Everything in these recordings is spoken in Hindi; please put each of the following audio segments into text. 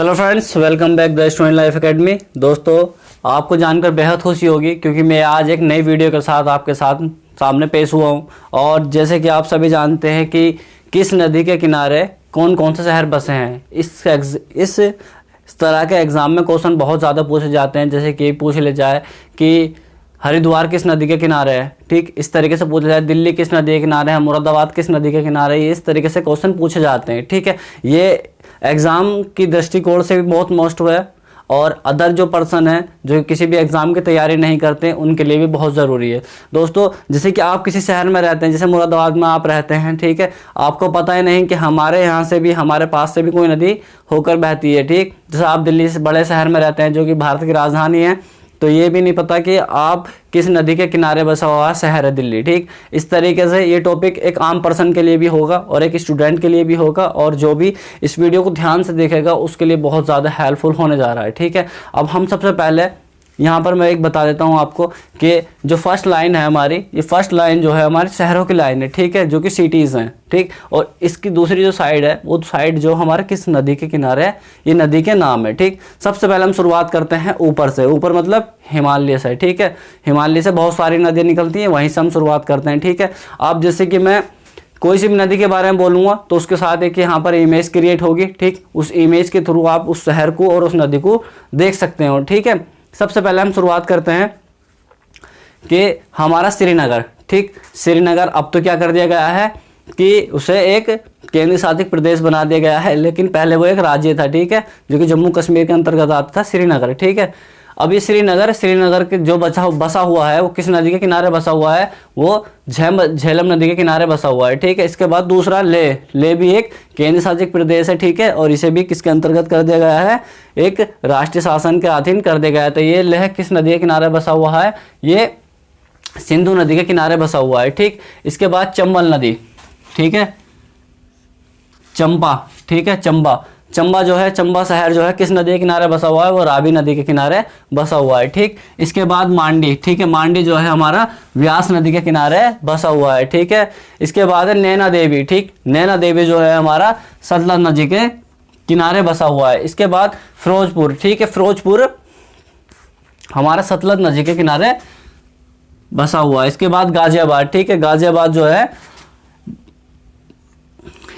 Hello friends, welcome back the student life academy. दोस्तों, आपको जानकर बेहद खुशी होगी क्योंकि मैं आज एक नई वीडियो के साथ आपके साथ सामने पेश हुआ हूं। और जैसे कि आप सभी जानते हैं कि किस नदी के किनारे कौन कौन से शहर बसे हैं, इस तरह के एग्ज़ाम में क्वेश्चन बहुत ज़्यादा पूछे जाते हैं। जैसे कि पूछ ले जाए कि हरिद्वार किस नदी के किनारे है, ठीक इस तरीके से पूछा जाए, दिल्ली किस नदी के किनारे है, मुरादाबाद किस नदी के किनारे है, इस तरीके से क्वेश्चन पूछे जाते हैं। ठीक है, ये एग्ज़ाम की दृष्टिकोण से भी बहुत मस्ट है और अदर जो पर्सन है जो किसी भी एग्ज़ाम की तैयारी नहीं करते उनके लिए भी बहुत ज़रूरी है। दोस्तों, जैसे कि आप किसी शहर में रहते हैं, जैसे मुरादाबाद में आप रहते हैं, ठीक है, आपको पता ही नहीं कि हमारे यहाँ से भी, हमारे पास से भी कोई नदी होकर बहती है। ठीक, जैसे आप दिल्ली से बड़े शहर में रहते हैं जो कि भारत की राजधानी है, तो ये भी नहीं पता कि आप किस नदी के किनारे बसा हुआ शहर है दिल्ली। ठीक, इस तरीके से ये टॉपिक एक आम पर्सन के लिए भी होगा और एक स्टूडेंट के लिए भी होगा, और जो भी इस वीडियो को ध्यान से देखेगा उसके लिए बहुत ज़्यादा हेल्पफुल होने जा रहा है। ठीक है, अब हम सबसे पहले यहाँ पर मैं एक बता देता हूँ आपको कि जो फर्स्ट लाइन है हमारी, ये फर्स्ट लाइन जो है हमारी शहरों की लाइन है, ठीक है, जो कि सिटीज़ हैं। ठीक, और इसकी दूसरी जो साइड है वो साइड जो हमारे किस नदी के किनारे है, ये नदी के नाम है। ठीक, सबसे पहले हम शुरुआत करते हैं ऊपर से, ऊपर मतलब हिमालय से। ठीक है, हिमालय से बहुत सारी नदियाँ निकलती हैं, वहीं से हम शुरुआत करते हैं। ठीक है, अब जैसे कि मैं कोई सी भी नदी के बारे में बोलूँगा तो उसके साथ एक यहाँ पर इमेज क्रिएट होगी। ठीक, उस इमेज के थ्रू आप उस शहर को और उस नदी को देख सकते हो। ठीक है, सबसे पहले हम शुरुआत करते हैं कि हमारा श्रीनगर। ठीक, श्रीनगर अब तो क्या कर दिया गया है कि उसे एक केंद्र शासित प्रदेश बना दिया गया है, लेकिन पहले वो एक राज्य था। ठीक है, जो कि जम्मू कश्मीर के अंतर्गत आता था श्रीनगर। ठीक है, अब ये श्रीनगर के जो बसा हुआ है वो किस नदी के किनारे बसा हुआ है, वो झेलम नदी के किनारे बसा हुआ है। ठीक है, इसके बाद दूसरा ले भी एक केंद्र शासित प्रदेश है। ठीक है, और इसे भी किसके अंतर्गत कर दिया गया है, एक राष्ट्रीय शासन के अधीन कर दिया गया है। तो ये लेह किस नदी के किनारे बसा हुआ है, ये सिंधु नदी के किनारे बसा हुआ है। ठीक, इसके बाद चंबल नदी, ठीक है, चंबा, ठीक है, चंबा जो है, चंबा शहर जो है किस नदी के किनारे बसा हुआ है, वो रावी नदी के किनारे बसा हुआ है। ठीक, इसके बाद मांडी, ठीक है, मांडी जो है हमारा व्यास नदी के किनारे बसा हुआ है। ठीक है, इसके बाद है नैना देवी। ठीक, नैना देवी जो है हमारा सतलज नदी के किनारे बसा हुआ है। इसके बाद फिरोजपुर, ठीक है, फिरोजपुर हमारा सतलज नदी के किनारे बसा हुआ है। इसके बाद गाजियाबाद, ठीक है, गाजियाबाद जो है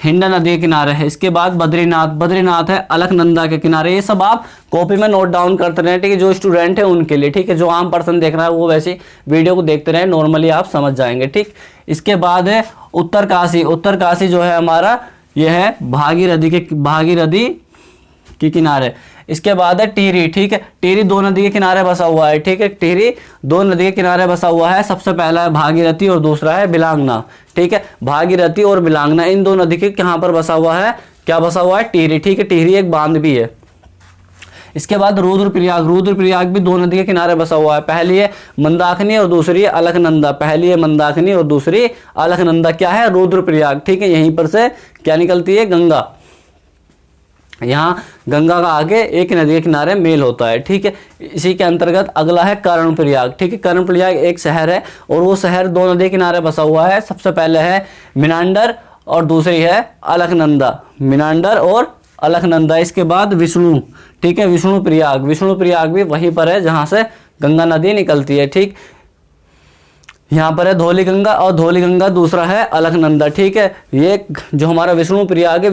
हिंडा नदी के किनारे है। इसके बाद बद्रीनाथ है अलकनंदा के किनारे। ये सब आप कॉपी में नोट डाउन करते रहे, ठीक है, जो स्टूडेंट है उनके लिए। ठीक है, जो आम पर्सन देख रहा है वो वैसे वीडियो को देखते रहे, नॉर्मली आप समझ जाएंगे। ठीक, इसके बाद है उत्तरकाशी जो है हमारा, यह है भागीरथी के किनारे। इसके बाद है टिहरी, ठीक है, टिहरी दो नदी के किनारे बसा हुआ है। ठीक है, टिहरी दो नदी के किनारे बसा हुआ है। सबसे पहला है भागीरथी और दूसरा है बिलांगना। ठीक है, भागीरथी और बिलांगना इन दो नदी के कहाँ पर बसा हुआ है, क्या बसा हुआ है, टिहरी। ठीक है, टिहरी एक बांध भी है। इसके बाद रुद्रप्रयाग भी दो नदी के किनारे बसा हुआ है। पहली है मंदाकिनी और दूसरी है अलकनंदा। पहली है मंदाकिनी और दूसरी अलकनंदा। क्या है, रुद्रप्रयाग। ठीक है, यहीं पर से क्या निकलती है, गंगा। यहाँ गंगा का आगे एक नदी के किनारे मेल होता है। ठीक है, इसी के अंतर्गत अगला है कर्णप्रयाग। ठीक है, कर्णप्रयाग एक शहर है और वो शहर दो नदी के किनारे बसा हुआ है। सबसे पहले है मीनांडर और दूसरी है अलकनंदा, मीनांडर और अलकनंदा। इसके बाद विष्णु, ठीक है, विष्णुप्रयाग भी वहीं पर है जहाँ से गंगा नदी निकलती है। ठीक, यहाँ पर है धौलीगंगा और धौलीगंगा दूसरा है अलकनंदा। ठीक है, ये जो हमारा विष्णुप्रयाग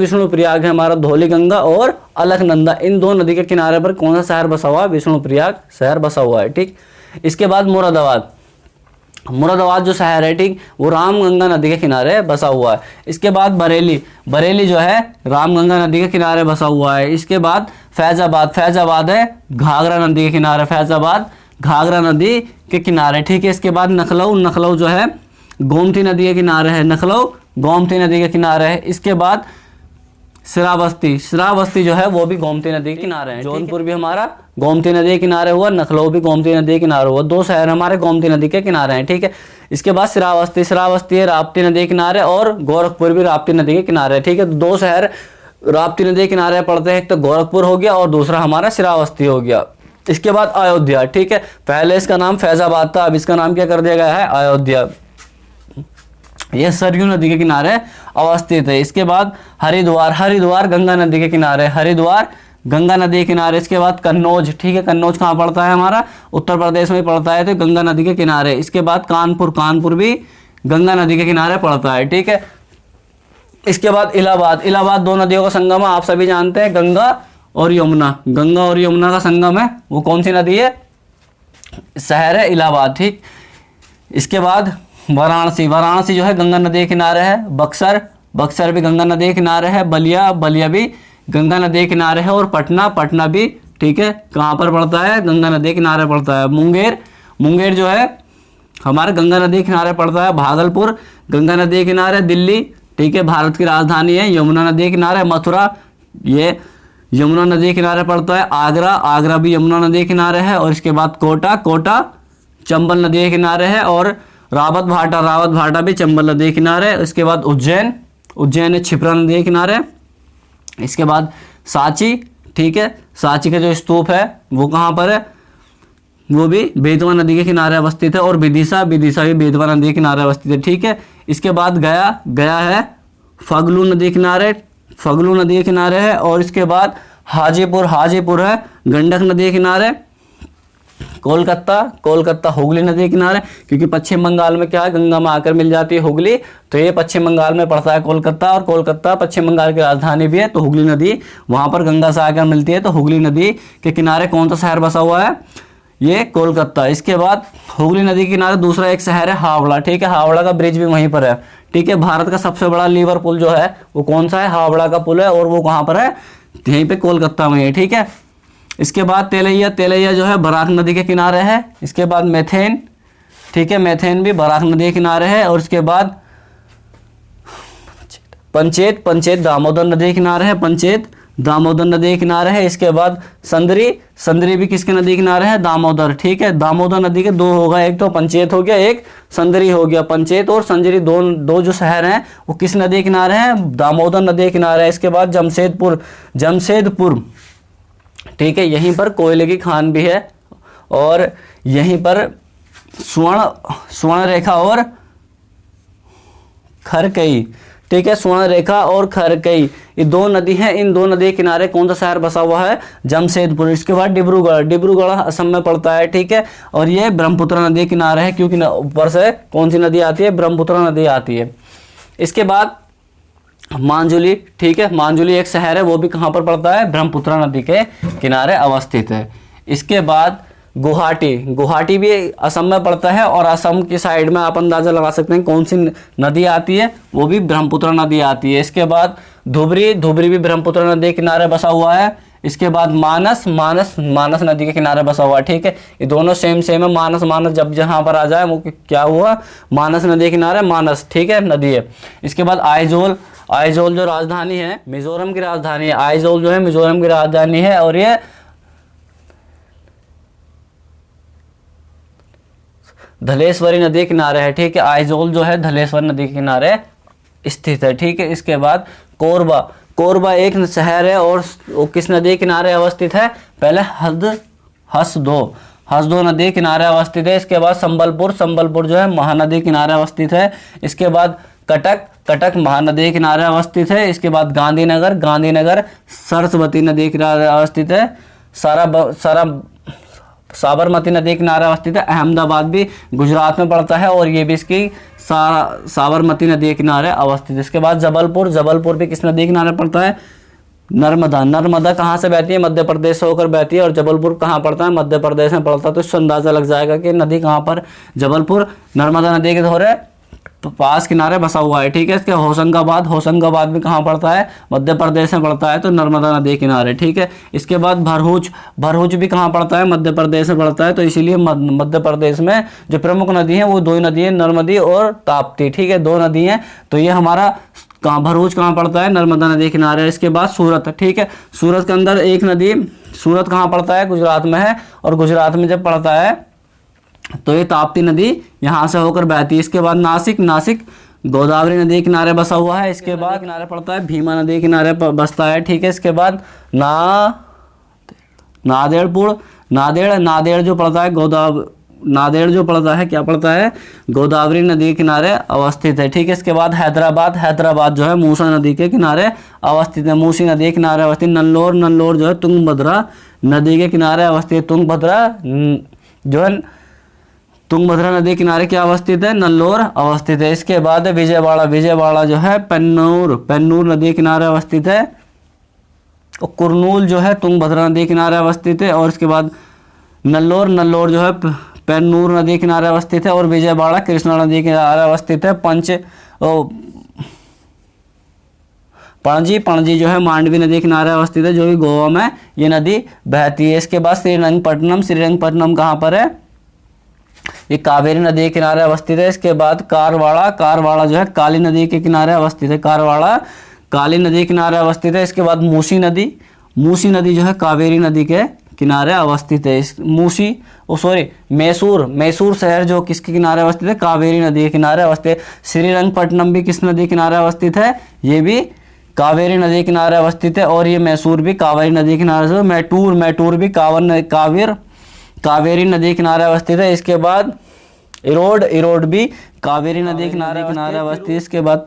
है हमारा धौलीगंगा और अलकनंदा, इन दो नदी के किनारे पर कौन सा शहर बसा हुआ है, विष्णुप्रयाग शहर बसा हुआ है। ठीक, इसके बाद मुरादाबाद जो शहर है, ठीक, वो रामगंगा नदी के किनारे बसा हुआ है। इसके बाद बरेली जो है रामगंगा नदी के किनारे बसा हुआ है। इसके बाद फैजाबाद है घाघरा नदी के किनारे, घाघरा नदी के किनारे। ठीक है, इसके बाद नखलऊ जो है गोमती नदी के किनारे है, नखलऊ गोमती नदी के किनारे है। इसके बाद श्रावस्ती जो है वो भी गोमती नदी के किनारे है। जौनपुर भी हमारा गोमती नदी के किनारे हुआ, नखलऊ भी गोमती नदी के किनारे हुआ, दो शहर हमारे गोमती नदी के किनारे हैं। ठीक है, इसके बाद श्रावस्ती है राप्ती नदी के किनारे और गोरखपुर भी राप्ती नदी के किनारे है। ठीक है, तो दो शहर राप्ती नदी के किनारे पड़ते हैं, एक तो गोरखपुर हो गया और दूसरा हमारा श्रावस्ती हो गया। इसके बाद अयोध्या, ठीक है, पहले इसका नाम फैजाबाद था, अब इसका नाम क्या कर दिया गया है, अयोध्या। यह सरयू नदी के किनारे अवस्थित है। इसके बाद हरिद्वार गंगा नदी के किनारे, हरिद्वार गंगा नदी के किनारे। इसके बाद कन्नौज, ठीक है, कन्नौज कहाँ पड़ता है हमारा, उत्तर प्रदेश में पड़ता है, तो गंगा नदी के किनारे। इसके बाद कानपुर, कानपुर भी गंगा नदी के किनारे पड़ता है, ठीक है। इसके बाद इलाहाबाद, इलाहाबाद दो नदियों का संगम है, आप सभी जानते हैं, गंगा और यमुना, गंगा और यमुना का संगम है, वो कौन सी नदी है, शहर है इलाहाबाद, ठीक। इसके बाद वाराणसी, वाराणसी जो है गंगा नदी के किनारे है। बक्सर, बक्सर भी गंगा नदी के किनारे है। बलिया, बलिया भी गंगा नदी के किनारे है। और पटना, पटना भी, ठीक है, कहाँ पर पड़ता है, गंगा नदी के किनारे पड़ता है। मुंगेर, मुंगेर जो है हमारे गंगा नदी के किनारे पड़ता है। भागलपुर गंगा नदी के किनारे। दिल्ली, ठीक है, भारत की राजधानी है, यमुना नदी के किनारे। मथुरा ये यमुना नदी के किनारे पड़ता है। आगरा, आगरा भी यमुना नदी के किनारे है। और इसके बाद कोटा, कोटा चंबल नदी के किनारे है। और रावत भाटा, रावत भाटा भी चंबल नदी के किनारे है। इसके बाद उज्जैन, उज्जैन है क्षिप्रा नदी के किनारे। इसके बाद सांची, ठीक है, सांची का जो स्तूप है वो कहाँ पर है, वो भी बेतवा नदी के किनारे अवस्थित है। और विदिशा, विदिशा भी बेतवा नदी के किनारे अवस्थित है, ठीक है। इसके बाद गया, गया है फगलू नदी के किनारे, फगलू नदी के किनारे है। और इसके बाद हाजीपुर, हाजीपुर है गंडक नदी के किनारे। कोलकाता, कोलकाता हुगली नदी के किनारे, क्योंकि पश्चिम बंगाल में क्या है, गंगा में आकर मिल जाती है हुगली, तो ये पश्चिम बंगाल में पड़ता है कोलकाता। और कोलकाता पश्चिम बंगाल की राजधानी भी है, तो हुगली नदी वहाँ पर गंगा से आकर मिलती है। तो हुगली नदी के किनारे कौन सा शहर बसा हुआ है, ये कोलकाता। इसके बाद हुगली नदी के किनारे दूसरा एक शहर है हावड़ा, ठीक है, हावड़ा का ब्रिज भी वहीं पर है, ठीक है। भारत का सबसे बड़ा लीवर पुल जो है वो कौन सा है, हावड़ा का पुल है। और वो कहाँ पर है, यहीं पे कोलकाता में है, ठीक है। इसके बाद तेलैया, तेलैया जो है बराक नदी के किनारे है। इसके बाद मेथेन, ठीक है, मेथेन भी बराक नदी के किनारे है। और इसके बाद पंचेत, पंचेत दामोदर नदी के किनारे है, पंचेत दामोदर नदी के किनारे है। इसके बाद संदरी, संदरी भी किसके नदी के किनारे है, दामोदर, ठीक है। दामोदर नदी के दो होगा, एक तो पंचेत हो गया, एक संदरी हो गया। पंचेत और संदरी दो जो शहर हैं वो किस नदी के किनारे हैं, दामोदर नदी के किनारे है। इसके बाद जमशेदपुर, जमशेदपुर, ठीक है, यहीं पर कोयले की खान भी है। और यहीं पर स्वर्ण, स्वर्ण रेखा और खरकई, ठीक है, स्वर्ण रेखा और खरकई, ये दो नदी हैं। इन दो नदी के किनारे कौन सा शहर बसा हुआ है, जमशेदपुर। इसके बाद डिब्रूगढ़, डिब्रूगढ़ असम में पड़ता है, ठीक है। और ये ब्रह्मपुत्र नदी के किनारे है, क्योंकि ऊपर से कौन सी नदी आती है, ब्रह्मपुत्र नदी आती है। इसके बाद मांजुली, ठीक है, मांजुली एक शहर है, वो भी कहाँ पर पड़ता है, ब्रह्मपुत्र नदी के किनारे अवस्थित है। इसके बाद गुवाहाटी, गुवाहाटी भी असम में पड़ता है। और असम की साइड में आप अंदाजा लगा सकते हैं कौन सी नदी आती है, वो भी ब्रह्मपुत्र नदी आती है। इसके बाद धुबरी, धुबरी भी ब्रह्मपुत्र नदी के किनारे बसा हुआ है। इसके बाद मानस, मानस मानस नदी के किनारे बसा हुआ है, ठीक है। ये दोनों सेम सेम है, मानस मानस जब जहाँ पर आ जाए वो क्या हुआ, मानस नदी के किनारे मानस, ठीक है, नदी है। इसके बाद आइजोल, आइजोल जो राजधानी है, मिजोरम की राजधानी है, आइजोल जो है मिजोरम की राजधानी है। और ये धलेश्वरी नदी के किनारे है, ठीक है, आइजोल जो है धलेश्वरी नदी के किनारे स्थित है, ठीक है। इसके बाद कोरबा, कोरबा एक शहर है और वो किस नदी के किनारे अवस्थित है, पहले हसदो, हसदो नदी के किनारे अवस्थित है। इसके बाद संबलपुर, संबलपुर जो है महानदी के किनारे अवस्थित है। इसके बाद कटक, कटक महानदी के किनारे अवस्थित है। इसके बाद गांधीनगर, गांधीनगर सरस्वती नदी के किनारे अवस्थित है। साबरमती नदी के किनारे अवस्थित है। अहमदाबाद भी गुजरात में पड़ता है और ये भी इसकी साबरमती नदी के किनारे अवस्थित है। इसके बाद जबलपुर, जबलपुर भी किस नदी के किनारे पड़ता है, नर्मदा, नर्मदा कहाँ से बहती है, मध्य प्रदेश से होकर बहती है। और जबलपुर कहाँ पड़ता है, मध्य प्रदेश में पड़ता है। तो इससे अंदाजा लग जाएगा कि नदी कहाँ पर, जबलपुर नर्मदा नदी के थोड़े पास किनारे बसा हुआ है, ठीक है। इसके होशंगाबाद, होशंगाबाद भी कहाँ पड़ता है, मध्य प्रदेश में पड़ता है, तो नर्मदा नदी के किनारे, ठीक है। इसके बाद भरूच, भरूच भी कहाँ पड़ता है, मध्य प्रदेश में पड़ता है। तो इसीलिए मध्य प्रदेश में जो प्रमुख नदी है वो दो ही नदी है, नर्मदी और ताप्ती, ठीक है, दो नदी हैं। तो ये हमारा कहाँ, भरूच कहाँ पड़ता है, नर्मदा नदी के किनारे। इसके बाद सूरत, ठीक है, सूरत के अंदर एक नदी, सूरत कहाँ पड़ता है, गुजरात में है। और गुजरात में जब पड़ता है तो ये ताप्ती नदी यहाँ से होकर बहती है। इसके बाद नासिक, नासिक गोदावरी नदी के किनारे बसा हुआ है। इसके बाद किनारे पड़ता है, भीमा नदी के किनारे बसता है, ठीक है। इसके बाद नादेड़पुर, नादेड़, नादेड़ जो पड़ता है नांदेड़ जो पड़ता है क्या पड़ता है, गोदावरी नदी के किनारे अवस्थित है। ठीक है, इसके बाद हैदराबाद जो है मूसा नदी के किनारे अवस्थित है, मूसी नदी के किनारे अवस्थित। नल्लोर जो है तुंगभद्रा नदी के किनारे अवस्थित, तुंगभद्रा जो है तुंगभद्रा नदी किनारे क्या अवस्थित है, नल्लोर अवस्थित है। इसके बाद विजयवाड़ा जो है पेन्नूर नदी के किनारे अवस्थित है। और कुरनूल जो है तुंगभद्रा नदी किनारे अवस्थित है। और इसके बाद नल्लोर जो है पेन्नूर नदी किनारे अवस्थित है। और विजयवाड़ा कृष्णा नदी किनारे अवस्थित है। पणजी जो है मांडवी नदी किनारे अवस्थित है, जो कि गोवा में ये नदी बहती है। इसके बाद श्रीरंगपट्टनम कहाँ पर है, ये कावेरी नदी के किनारे अवस्थित है। इसके बाद कारवाड़ा जो है काली नदी के किनारे अवस्थित है, कारवाड़ा काली नदी के किनारे अवस्थित है। इसके बाद मूसी नदी जो है कावेरी नदी के किनारे अवस्थित है। मैसूर शहर जो किसके किनारे अवस्थित है, कावेरी नदी के किनारे अवस्थित है। श्रीरंगपट्टनम भी किस नदी के किनारे अवस्थित है, ये भी कावेरी नदी के किनारे अवस्थित है। और ये मैसूर भी कावेरी नदी के किनारे से, मैटूर भी कावेरी नदी के किनारे अवस्थित है। इसके बाद इरोड भी कावेरी नदी के किनारे अवस्थित है। इसके बाद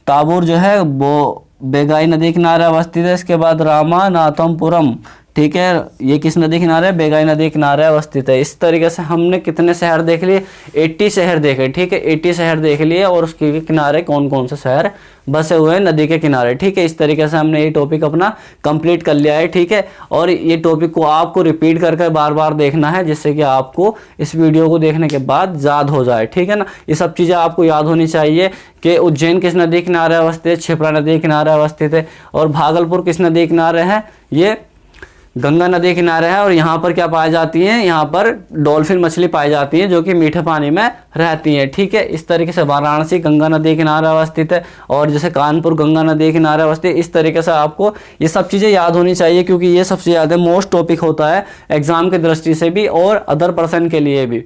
ताबूर जो है वो बेगाई नदी के किनारे अवस्थित है। इसके बाद रामानाथपुरम, ठीक है, ये किस नदी किनारे, बेगाई नदी किनारे अवस्थित है। इस तरीके से हमने कितने शहर देख लिए, 80 शहर देखे। ठीक है, 80 शहर देख लिए और उसके किनारे कौन कौन से शहर बसे हुए हैं नदी के किनारे। ठीक है, इस तरीके से हमने ये टॉपिक अपना कंप्लीट कर लिया है। ठीक है, और ये टॉपिक को आपको रिपीट करके बार बार देखना है, जिससे कि आपको इस वीडियो को देखने के बाद याद हो जाए। ठीक है ना, ये सब चीज़ें आपको याद होनी चाहिए कि उज्जैन किस नदी किनारे अवस्थित है, क्षिप्रा नदी किनारे अवस्थित है। और भागलपुर किस नदी किनारे है, ये गंगा नदी किनारे है। और यहाँ पर क्या पाई जाती है, यहाँ पर डॉल्फिन मछली पाई जाती है, जो कि मीठे पानी में रहती है। ठीक है, इस तरीके से वाराणसी गंगा नदी किनारे अवस्थित है। और जैसे कानपुर गंगा नदी किनारे अवस्थित है। इस तरीके से आपको ये सब चीज़ें याद होनी चाहिए, क्योंकि ये सबसे ज़्यादा मोस्ट टॉपिक होता है एग्जाम की दृष्टि से भी और अदर पर्सन के लिए भी।